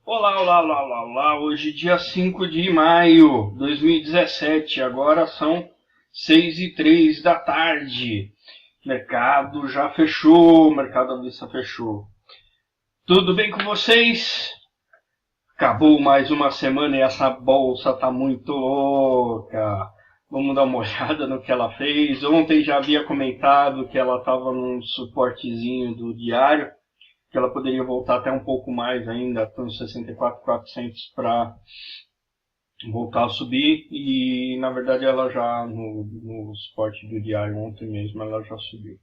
Olá, olá, olá, olá, olá. Hoje dia 5 de maio de 2017. Agora são 6h03 da tarde. Mercado já fechou, mercado à vista fechou. Tudo bem com vocês? Acabou mais uma semana e essa bolsa tá muito louca. Vamos dar uma olhada no que ela fez. Ontem já havia comentado que ela estava num suportezinho do diário, que ela poderia voltar até um pouco mais ainda, até uns 64.400 para voltar a subir. E na verdade ela já no suporte do diário ontem mesmo ela já subiu.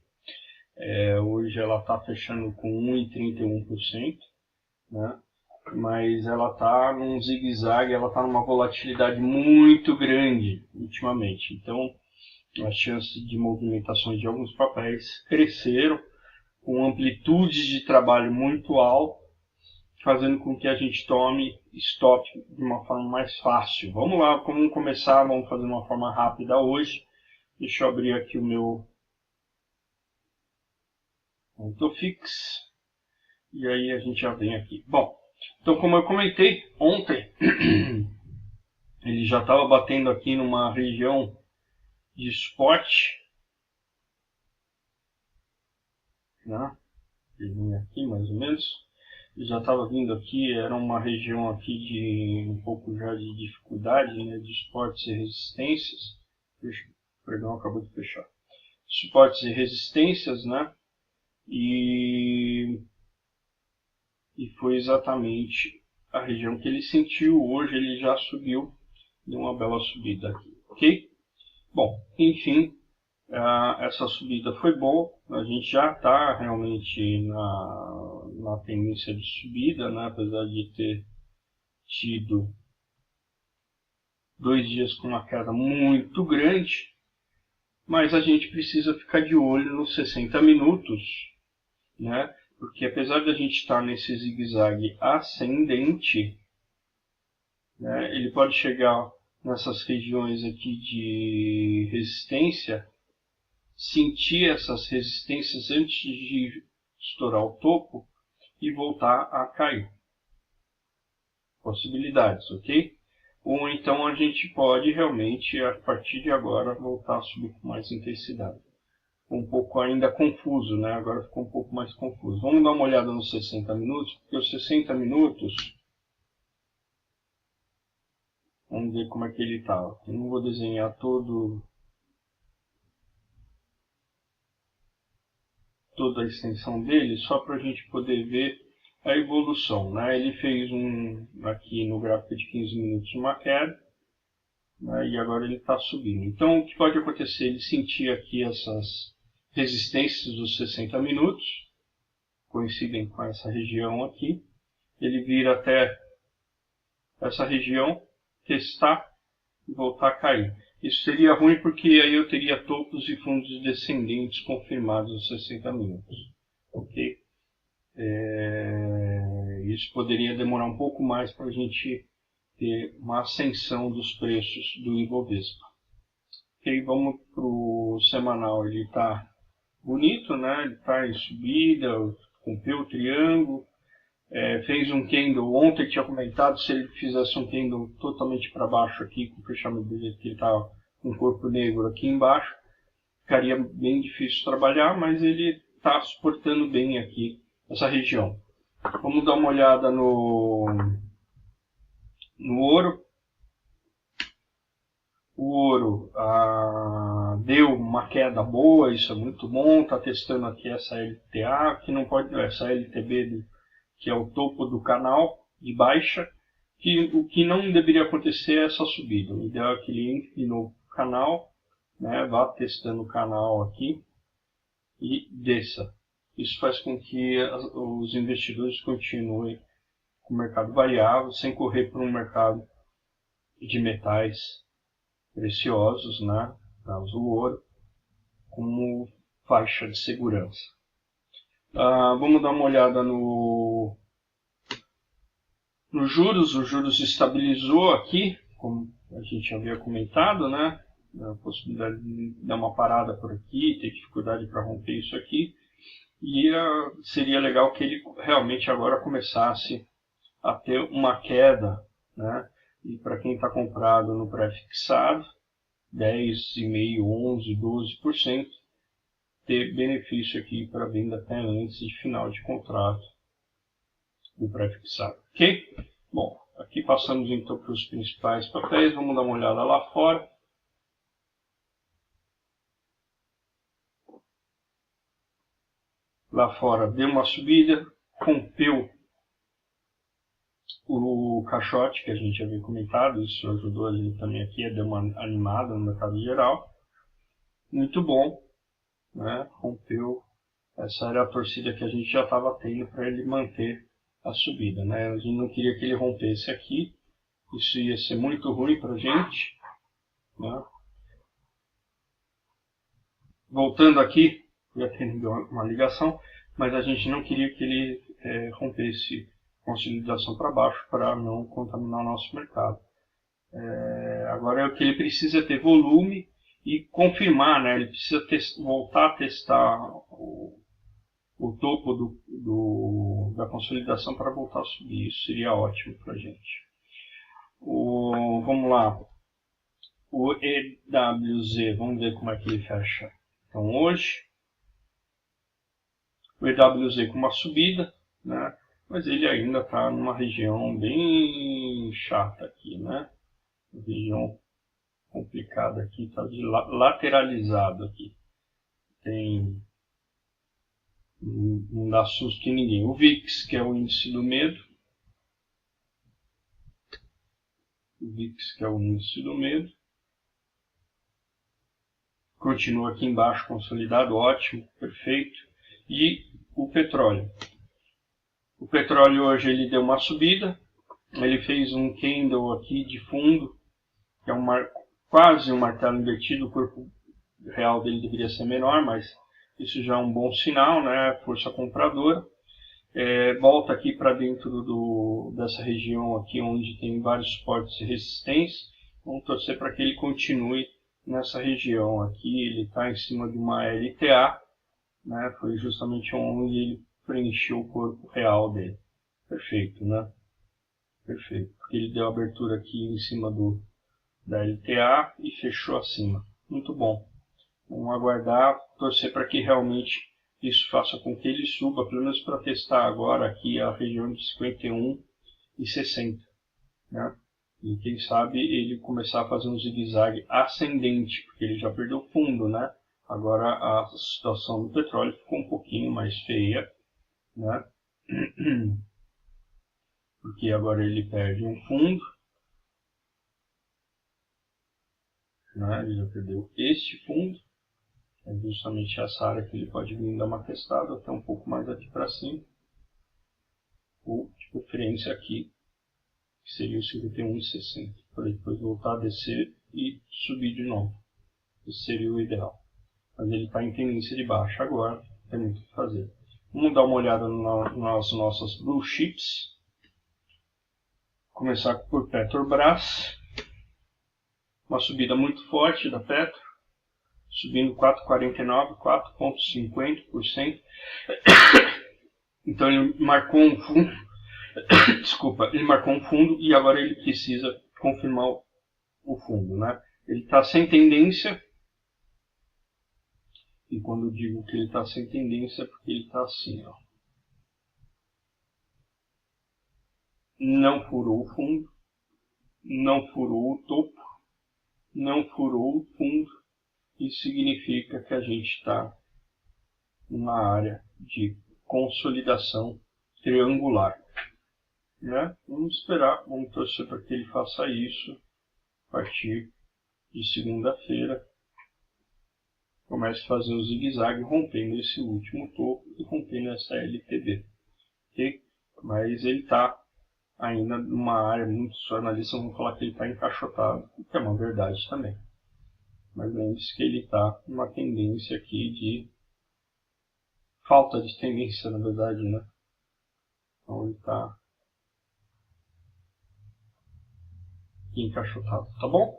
Hoje ela está fechando com 1,31%, né? Mas ela está num zigue-zague, ela está numa volatilidade muito grande ultimamente. Então as chances de movimentações de alguns papéis cresceram com amplitudes de trabalho muito alta, fazendo com que a gente tome stop de uma forma mais fácil. Vamos lá, vamos começar, vamos fazer de uma forma rápida hoje. Deixa eu abrir aqui o meu AutoFix e aí a gente já vem aqui. Bom, então como eu comentei ontem, ele já estava batendo aqui numa região de suporte, né? Ele aqui mais ou menos. Já estava vindo aqui, era uma região aqui de um pouco já de dificuldade, né, de suportes e resistências. Perdão, acabou de fechar. Suportes e resistências, né? E, e foi exatamente a região que ele sentiu. Hoje ele já subiu, deu uma bela subida aqui, ok? Bom, enfim, essa subida foi boa. A gente já está realmente na tendência de subida, né? Apesar de ter tido 2 dias com uma queda muito grande, mas a gente precisa ficar de olho nos 60 minutos, né? Porque apesar de a gente estar nesse zigue-zague ascendente, né, ele pode chegar nessas regiões aqui de resistência, sentir essas resistências antes de estourar o topo e voltar a cair. Possibilidades, ok? Ou então a gente pode realmente, a partir de agora, voltar a subir com mais intensidade. Um pouco ainda confuso, né? Agora ficou um pouco mais confuso. Vamos dar uma olhada nos 60 minutos, porque os 60 minutos, vamos ver como é que ele está. Eu não vou desenhar toda a extensão dele, só para a gente poder ver a evolução, né? Ele fez aqui no gráfico de 15 minutos uma queda, né? E agora ele está subindo. Então o que pode acontecer? Ele sentir aqui essas resistências dos 60 minutos, coincidem com essa região aqui, ele vir até essa região, testar e voltar a cair. Isso seria ruim porque aí eu teria topos e fundos descendentes confirmados nos 60 minutos. Ok? Isso poderia demorar um pouco mais para a gente ter uma ascensão dos preços do Ibovespa. Ok, vamos para o semanal. Ele está bonito, né? Ele está em subida, rompeu o triângulo, fez um candle. Ontem tinha comentado, se ele fizesse um candle totalmente para baixo aqui, com o fechamento do jeito que ele estava, com o corpo negro aqui embaixo, ficaria bem difícil trabalhar, mas ele está suportando bem aqui essa região. Vamos dar uma olhada no ouro. O ouro deu uma queda boa, isso é muito bom. Está testando aqui essa LTA, que não pode, essa LTB, que é o topo do canal de baixa, que o que não deveria acontecer é essa subida. O ideal é que ele entre no canal, né, vá testando o canal aqui e desça. Isso faz com que os investidores continuem com o mercado variável, sem correr para um mercado de metais preciosos, né, caso o ouro, como faixa de segurança. Vamos dar uma olhada nos juros. O juros estabilizou aqui, como a gente havia comentado, né? A possibilidade de dar uma parada por aqui, ter dificuldade para romper isso aqui. E seria legal que ele realmente agora começasse a ter uma queda, né? E para quem está comprado no pré-fixado, 10,5%, 11%, 12%, ter benefício aqui para venda até antes de final de contrato do pré-fixado, ok? Bom, aqui passamos então para os principais papéis, vamos dar uma olhada lá fora. Lá fora deu uma subida, rompeu o caixote que a gente havia comentado, isso ajudou a gente também aqui a dar uma animada no mercado geral. Muito bom, né? Rompeu, essa era a torcida que a gente já estava tendo para ele manter a subida, né? A gente não queria que ele rompesse aqui, isso ia ser muito ruim para a gente, né? Voltando aqui, já tendo uma ligação, mas a gente não queria que ele rompesse consolidação para baixo para não contaminar o nosso mercado. Agora o que ele precisa é ter volume e confirmar, né? Ele precisa voltar a testar o topo da consolidação para voltar a subir. Isso seria ótimo para a gente. Vamos lá. O EWZ, vamos ver como é que ele fecha. Então hoje, o EWZ com uma subida, né? Mas ele ainda está numa região bem chata aqui, né? Região complicada aqui, está lateralizado aqui. Não dá susto em ninguém. O VIX, que é o índice do medo. O VIX, que é o índice do medo. Continua aqui embaixo consolidado, ótimo, perfeito. E o petróleo. O petróleo hoje ele deu uma subida. Ele fez um candle aqui de fundo, que é quase um martelo invertido. O corpo real dele deveria ser menor, mas isso já é um bom sinal, né? Força compradora. Volta aqui para dentro dessa região aqui, onde tem vários suportes e resistências. Vamos torcer para que ele continue nessa região aqui. Ele está em cima de uma LTA, né? Foi justamente onde ele preencheu o corpo real dele. Perfeito, né? Perfeito. Porque ele deu abertura aqui em cima da LTA e fechou acima. Muito bom. Vamos aguardar, torcer para que realmente isso faça com que ele suba, pelo menos para testar agora aqui a região de 51,60, né? E quem sabe ele começar a fazer um zigue-zague ascendente, porque ele já perdeu fundo, né? Agora a situação do petróleo ficou um pouquinho mais feia, né? Porque agora ele perde um fundo, né? Ele já perdeu este fundo. É justamente essa área que ele pode vir dar uma testada até um pouco mais aqui para cima. Ou de preferência aqui, que seria o 51,60. Para depois voltar a descer e subir de novo. Esse seria o ideal. Mas ele está em tendência de baixa agora, tem muito o que fazer. Vamos dar uma olhada nas nossas blue chips. Começar por Petrobras. Uma subida muito forte da Petro. Subindo 4,49, 4,50%. Então ele marcou um fundo. Desculpa, ele marcou um fundo e agora ele precisa confirmar o fundo, né? Ele está sem tendência. E quando eu digo que ele está sem tendência é porque ele está assim, ó. Não furou o fundo, não furou o topo, não furou o fundo. Isso significa que a gente está numa área de consolidação triangular, né? Vamos esperar, vamos torcer para que ele faça isso a partir de segunda-feira. Comece a fazer o zigue-zague rompendo esse último topo e rompendo essa LTB, ok? Mas ele está ainda numa área, muitos analistas vão falar que ele está encaixotado, o que é uma verdade também. Mas lembre-se que ele está numa tendência aqui de falta de tendência, na verdade, né? Então ele está encaixotado, tá bom?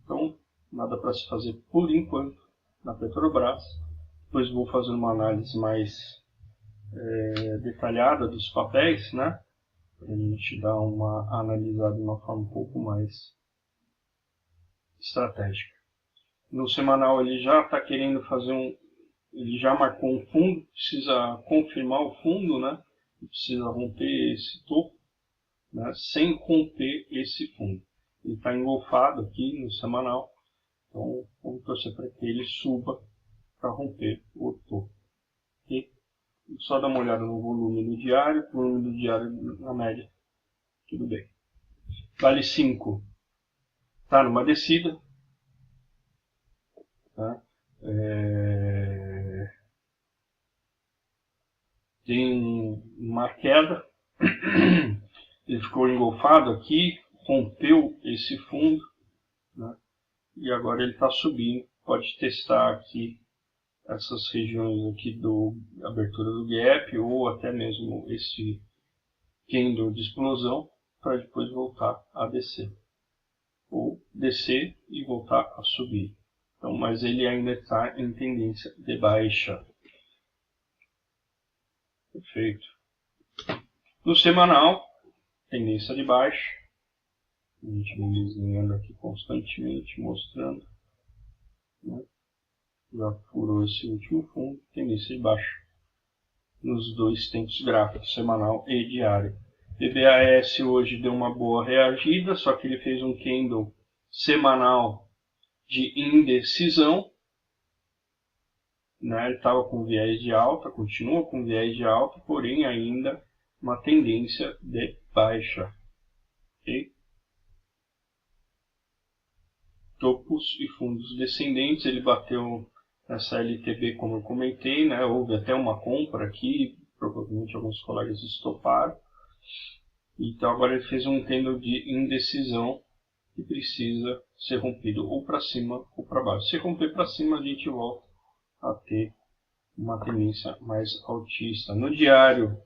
Então, nada para se fazer por enquanto na Petrobras. Depois vou fazer uma análise mais detalhada dos papéis, né? para a gente dar uma analisada de uma forma um pouco mais estratégica. No semanal ele já está querendo fazer ele já marcou um fundo, precisa confirmar o fundo, né? Precisa romper esse topo, né? Sem romper esse fundo. Ele está engolfado aqui no semanal, então vamos torcer para que ele suba para romper o topo. Okay? Só dar uma olhada no volume do diário, volume do diário na média, tudo bem. Vale 5 está numa descida, tá? Tem uma queda, ele ficou engolfado aqui, rompeu esse fundo, né? E agora ele está subindo. Pode testar aqui essas regiões aqui do abertura do gap ou até mesmo esse candle de explosão para depois voltar a descer, ou descer e voltar a subir. Então, mas ele ainda está em tendência de baixa. Perfeito. No semanal, tendência de baixa. A gente vem desenhando aqui constantemente, mostrando, né? Já furou esse último fundo, tendência de baixa nos dois tempos gráficos, semanal e diário. BBAS hoje deu uma boa reagida, só que ele fez um candle semanal de indecisão, né? Ele estava com viés de alta, continua com viés de alta, porém ainda uma tendência de baixa. Okay? Topos e fundos descendentes, ele bateu essa LTB como eu comentei, né? Houve até uma compra aqui, provavelmente alguns colegas estoparam. Então agora ele fez um candle de indecisão que precisa ser rompido ou para cima ou para baixo. Se romper para cima, a gente volta a ter uma tendência mais altista. No diário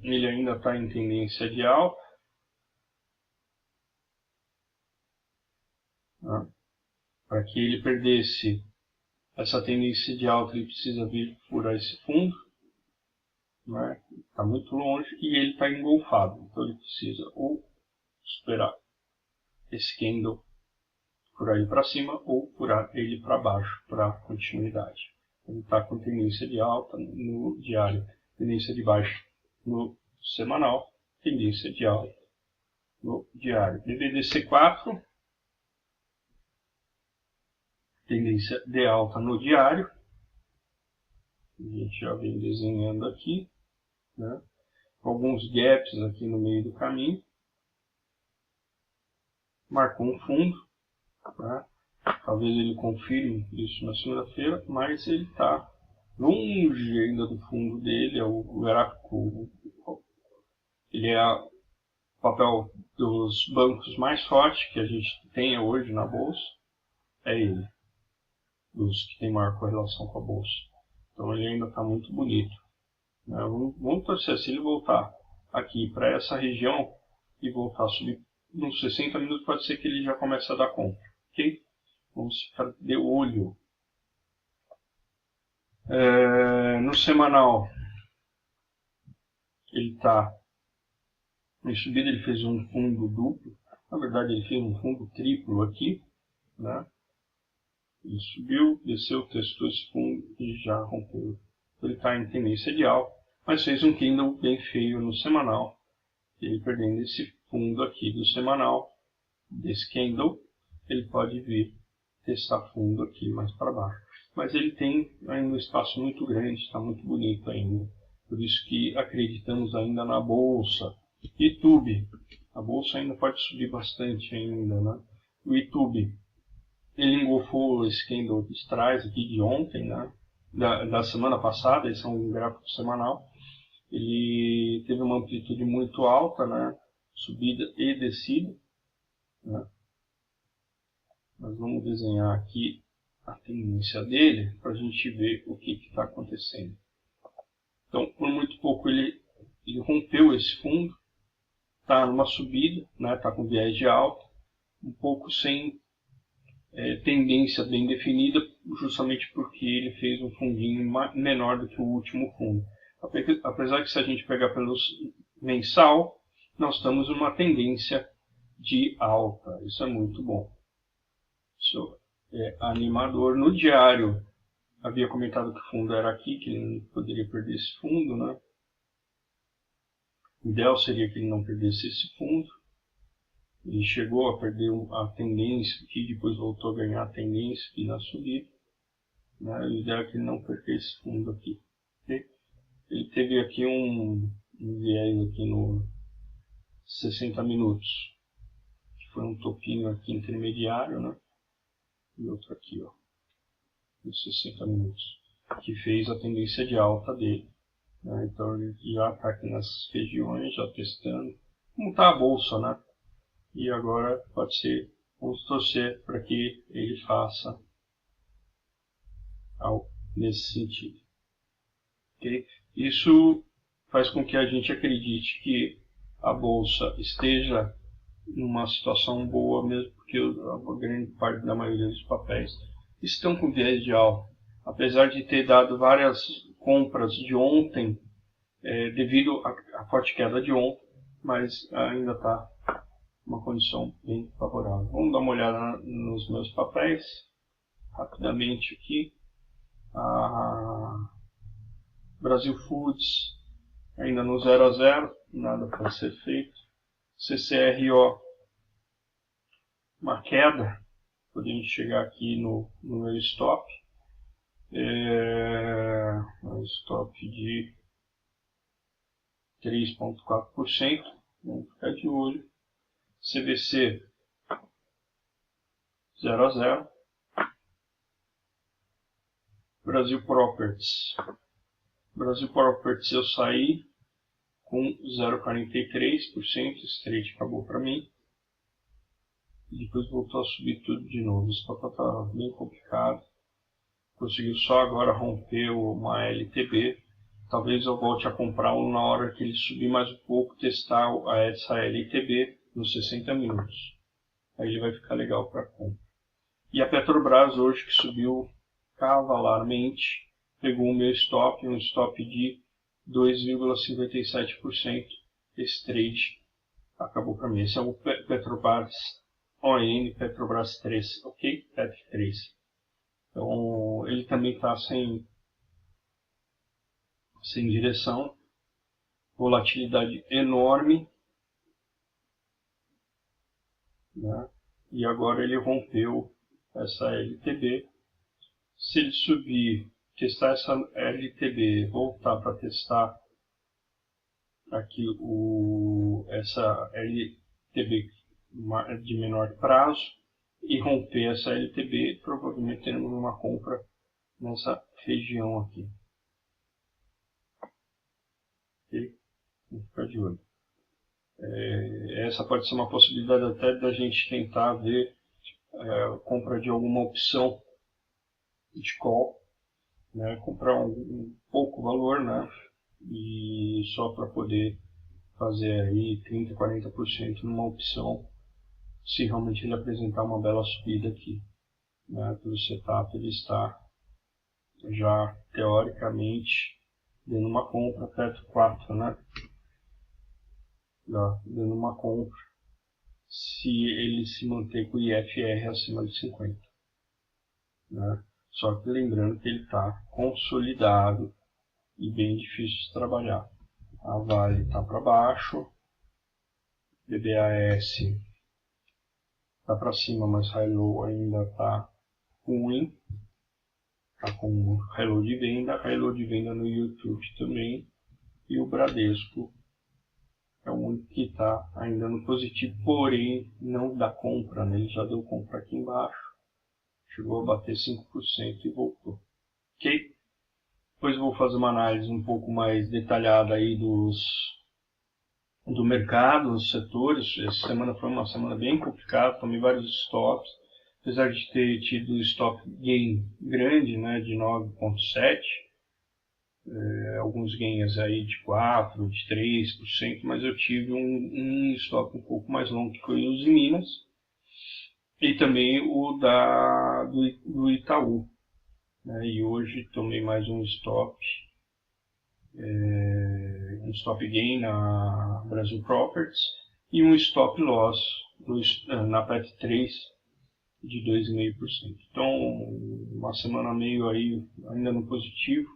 ele ainda está em tendência de alta. Né? Para que ele perdesse essa tendência de alta, ele precisa vir furar esse fundo. Né? Está muito longe e ele está engolfado. Então ele precisa ou superar esse candle, furar ele para cima ou furar ele para baixo para continuidade. Ele está com tendência de alta no diário, tendência de baixa no semanal, tendência de alta no diário. BBDC4, tendência de alta no diário. A gente já vem desenhando aqui, né? Alguns gaps aqui no meio do caminho. Marcou um fundo, né? Talvez ele confirme isso na segunda-feira, mas ele está longe ainda do fundo dele. É o gráfico, ele é o papel dos bancos mais forte que a gente tem hoje na bolsa, é ele, dos que tem maior correlação com a bolsa. Então ele ainda está muito bonito. Né? Vamos torcer, se ele voltar aqui para essa região e voltar a subir nos 60 minutos, pode ser que ele já comece a dar compra. Ok? Vamos ficar de olho. No semanal, ele está em subida, ele fez um fundo duplo. Na verdade, ele fez um fundo triplo aqui. Né? Ele subiu, desceu, testou esse fundo e já rompeu. Ele está em tendência de alta, mas fez um candle bem feio no semanal. Ele perdendo esse fundo aqui do semanal, desse candle, ele pode vir testar fundo aqui mais para baixo. Mas ele tem ainda um espaço muito grande, está muito bonito ainda. Por isso que acreditamos ainda na bolsa. YouTube, a bolsa ainda pode subir bastante ainda, né? O YouTube, ele engolfou esse candle de trás aqui de ontem, né? Da semana passada, esse é um gráfico semanal. Ele teve uma amplitude muito alta, né? Subida e descida. Né? Nós vamos desenhar aqui a tendência dele para a gente ver o que está acontecendo. Então, por muito pouco ele rompeu esse fundo, está numa subida, né? Está com viés de alta, um pouco sem tendência bem definida, justamente porque ele fez um fundinho menor do que o último fundo. Apesar que se a gente pegar pelo mensal, nós estamos numa tendência de alta. Isso é muito bom. Isso é animador. No diário, havia comentado que o fundo era aqui, que ele não poderia perder esse fundo, né? O ideal seria que ele não perdesse esse fundo. Ele chegou a perder a tendência aqui, depois voltou a ganhar a tendência aqui na subida. Né? O ideal é que ele não perca esse fundo aqui. Okay? Ele teve aqui um viés aqui no 60 minutos, que foi um topinho aqui intermediário, né? E outro aqui, ó, nos 60 minutos, que fez a tendência de alta dele. Né? Então ele já está aqui nas regiões, já testando como está a bolsa, né? E agora pode ser, vamos torcer para que ele faça algo nesse sentido. Okay? Isso faz com que a gente acredite que a bolsa esteja numa situação boa, mesmo porque a grande parte da maioria dos papéis estão com viés de alta. Apesar de ter dado várias compras de ontem, devido à forte queda de ontem, mas ainda está uma condição bem favorável. Vamos dar uma olhada nos meus papéis, rapidamente aqui. Brasil Foods ainda no 0 a 0, nada para ser feito. CCRO, uma queda, podemos chegar aqui no meu stop. Um stop de 3,4%, vamos ficar de olho. CVC 0 a 0. Brasil Properties. Brasil Properties eu saí com 0,43%, esse trade acabou para mim. E depois voltou a subir tudo de novo. Esse papel está bem complicado. Conseguiu só agora romper uma LTB. Talvez eu volte a comprar na hora que ele subir mais um pouco, testar essa LTB nos 60 minutos. Aí ele vai ficar legal para compra. E a Petrobras hoje, que subiu cavalarmente, pegou o meu stop, um stop de 2,57%. Esse trade acabou para mim. Esse é o Petrobras ON, Petrobras 3, ok? PET3. Então ele também está sem direção, volatilidade enorme, né? E agora ele rompeu essa LTB. Se ele subir, testar essa LTB, voltar para testar aqui essa LTB de menor prazo e romper essa LTB, provavelmente teremos uma compra nessa região aqui. Ok? Vamos ficar de olho. Essa pode ser uma possibilidade até da gente tentar ver a compra de alguma opção de call, né? Comprar um pouco valor, né? E só para poder fazer aí 30, 40% numa opção, se realmente ele apresentar uma bela subida aqui, né? Pelo setup ele está já teoricamente dando uma compra perto 4, né? Já dando uma compra se ele se manter com o IFR acima de 50, né? Só que lembrando que ele está consolidado e bem difícil de trabalhar. A Vale está para baixo, BBAS está para cima, mas High Low ainda está ruim. Está com High Low de venda no YouTube também. E o Bradesco é o único que está ainda no positivo, porém não dá compra, né? Ele já deu compra aqui embaixo, chegou a bater 5% e voltou. Ok? Depois eu vou fazer uma análise um pouco mais detalhada aí do mercado, dos setores. Essa semana foi uma semana bem complicada, tomei vários stops, apesar de ter tido stop gain grande, né, de 9,7%, alguns ganhos aí de 4%, de 3%, mas eu tive um stop um pouco mais longo, que foi o Uzi Minas, e também o do Itaú. né, e hoje tomei mais um stop gain na Brasil Properties e um stop loss na PET3 de 2,5%. Então, uma semana meio aí ainda no positivo,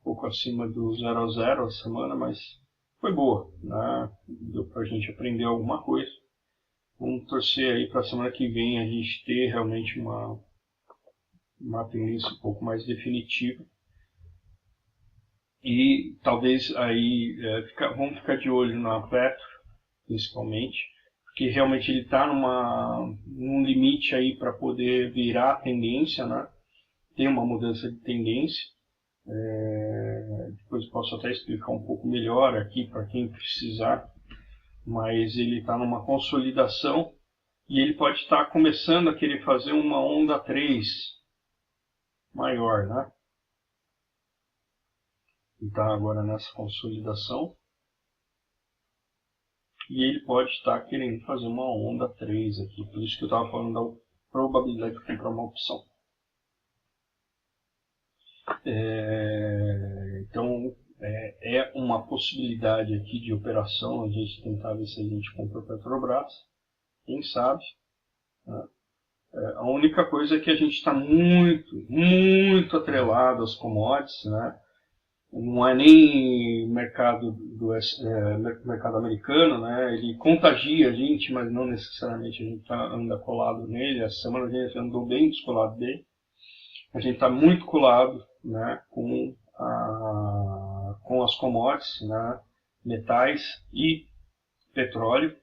um pouco acima do 0 a 0 a semana, mas foi boa, né? Deu pra gente aprender alguma coisa. Vamos torcer aí para a semana que vem a gente ter realmente uma tendência um pouco mais definitiva. E talvez aí vamos ficar de olho na Petro, principalmente, porque realmente ele está num limite aí para poder virar a tendência, né? Tem uma mudança de tendência. Depois posso até explicar um pouco melhor aqui para quem precisar, mas ele está numa consolidação e ele pode estar começando a querer fazer uma onda 3 maior, né? Ele está agora nessa consolidação e ele pode estar querendo fazer uma onda 3 aqui, por isso que eu estava falando da probabilidade de comprar uma opção. Então é uma possibilidade aqui de operação, a gente tentar ver se a gente compra Petrobras, quem sabe, né? A única coisa é que a gente está muito atrelado às commodities, né? Não é nem mercado mercado americano, né? Ele contagia a gente, mas não necessariamente a gente anda colado nele. Essa semana a gente andou bem descolado dele. A gente está muito colado, né, com as commodities, né, metais e petróleo.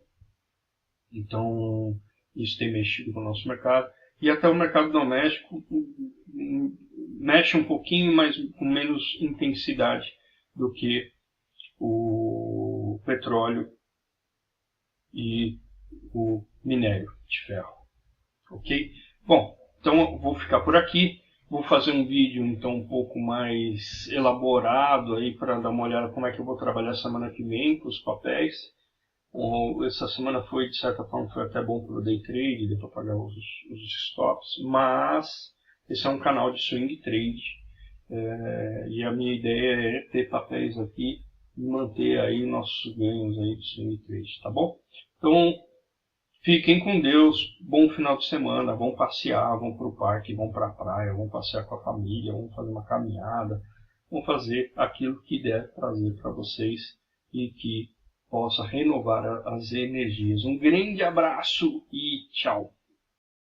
Então isso tem mexido com o nosso mercado. E até o mercado doméstico mexe um pouquinho, mas com menos intensidade do que o petróleo e o minério de ferro. Ok? Bom, então eu vou ficar por aqui. Vou fazer um vídeo então um pouco mais elaborado aí para dar uma olhada como é que eu vou trabalhar semana que vem com os papéis. Essa semana foi, de certa forma, foi até bom para o day trade, deu para pagar os stops, mas esse é um canal de swing trade e a minha ideia é ter papéis aqui e manter aí nossos ganhos aí de swing trade, tá bom? Então, fiquem com Deus, bom final de semana, vão passear, vão para o parque, vão para a praia, vão passear com a família, vão fazer uma caminhada, vão fazer aquilo que der prazer para vocês e que possa renovar as energias. Um grande abraço e tchau!